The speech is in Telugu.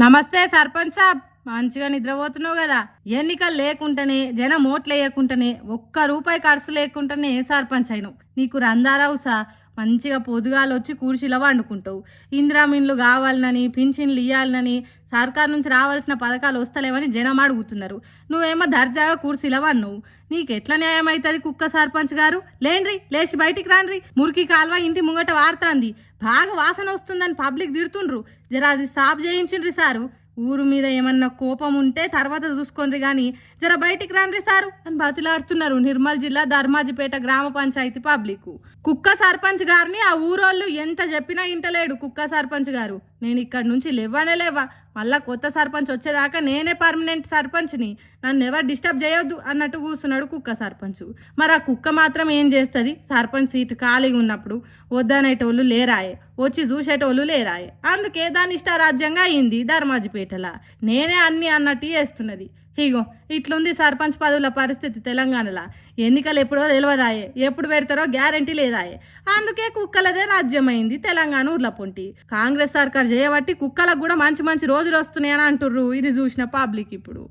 నమస్తే సర్పంచ్ సాబ్, మంచిగా నిద్రపోతున్నావు కదా. ఎన్నికలు లేకుండానే జనం ఓట్లు వేయకుండానే ఒక్క రూపాయి ఖర్చు లేకుండానే సర్పంచ్ అయినావు. నీకు రందారావు సా మంచిగా పొదుగాలు వచ్చి కూర్చిలో వండుకుంటావు. ఇందిరామిన్లు కావాలనని, పింఛన్లు ఇవ్వాలనని, సర్కార్ నుంచి రావాల్సిన పథకాలు వస్తలేవని జనం అడుగుతున్నారు. నువ్వేమో దర్జాగా కూర్చిలో వన్నావు. నీకు ఎట్లా న్యాయం అవుతుంది కుక్క సర్పంచ్ గారు? లేండ్రి, లేచి బయటికి రాండ్రి. మురికి కాల్వ ఇంటి ముంగట వాడుతుంది, బాగా వాసన వస్తుందని పబ్లిక్ తిడుతుండ్రు. జర అది సాఫ్ చేయించిండ్రి సారు. ఊరు మీద ఏమన్నా కోపం ఉంటే తర్వాత చూసుకోండి కానీ జర బయటికి రాండ్రి సారు అని బతిలాడుతున్నారు నిర్మల్ జిల్లా ధర్మాజిపేట గ్రామ పంచాయతీ పబ్లిక్. కుక్క సర్పంచ్ గారిని ఆ ఊరోళ్ళు ఎంత చెప్పినా ఇంటలేడు కుక్క సర్పంచ్ గారు. నేను ఇక్కడి నుంచి లేవా, మళ్ళా కొత్త సర్పంచ్ వచ్చేదాకా నేనే పర్మనెంట్ సర్పంచ్ని, నన్ను ఎవరు డిస్టర్బ్ చేయొద్దు అన్నట్టు కూర్చున్నాడు కుక్క సర్పంచ్. మరి ఆ కుక్క మాత్రం ఏం చేస్తుంది? సర్పంచ్ సీటు ఖాళీగా ఉన్నప్పుడు వద్దనేటోళ్ళు లేరాయే, వచ్చి చూసేటోళ్ళు లేరాయే. అందుకే దాని ఇష్టారాజ్యంగా అయింది ధర్మాజిపేటలా. నేనే అన్ని అన్నట్టు చేస్తున్నది. ఇగో ఇట్లుంది సర్పంచ్ పదవుల పరిస్థితి తెలంగాణలో. ఎన్నికలు ఎప్పుడో తెలియదాయే, ఎప్పుడు పెడతారో గ్యారంటీ లేదాయే. అందుకే కుక్కలదే రాజ్యమైంది తెలంగాణ ఊర్ల పొంటి. కాంగ్రెస్ సర్కార్ చేయబట్టి కుక్కలకు కూడా మంచి మంచి రోజులు వస్తున్నాయని అంటుర్రు. ఇది చూసిన పబ్లిక్ ఇప్పుడు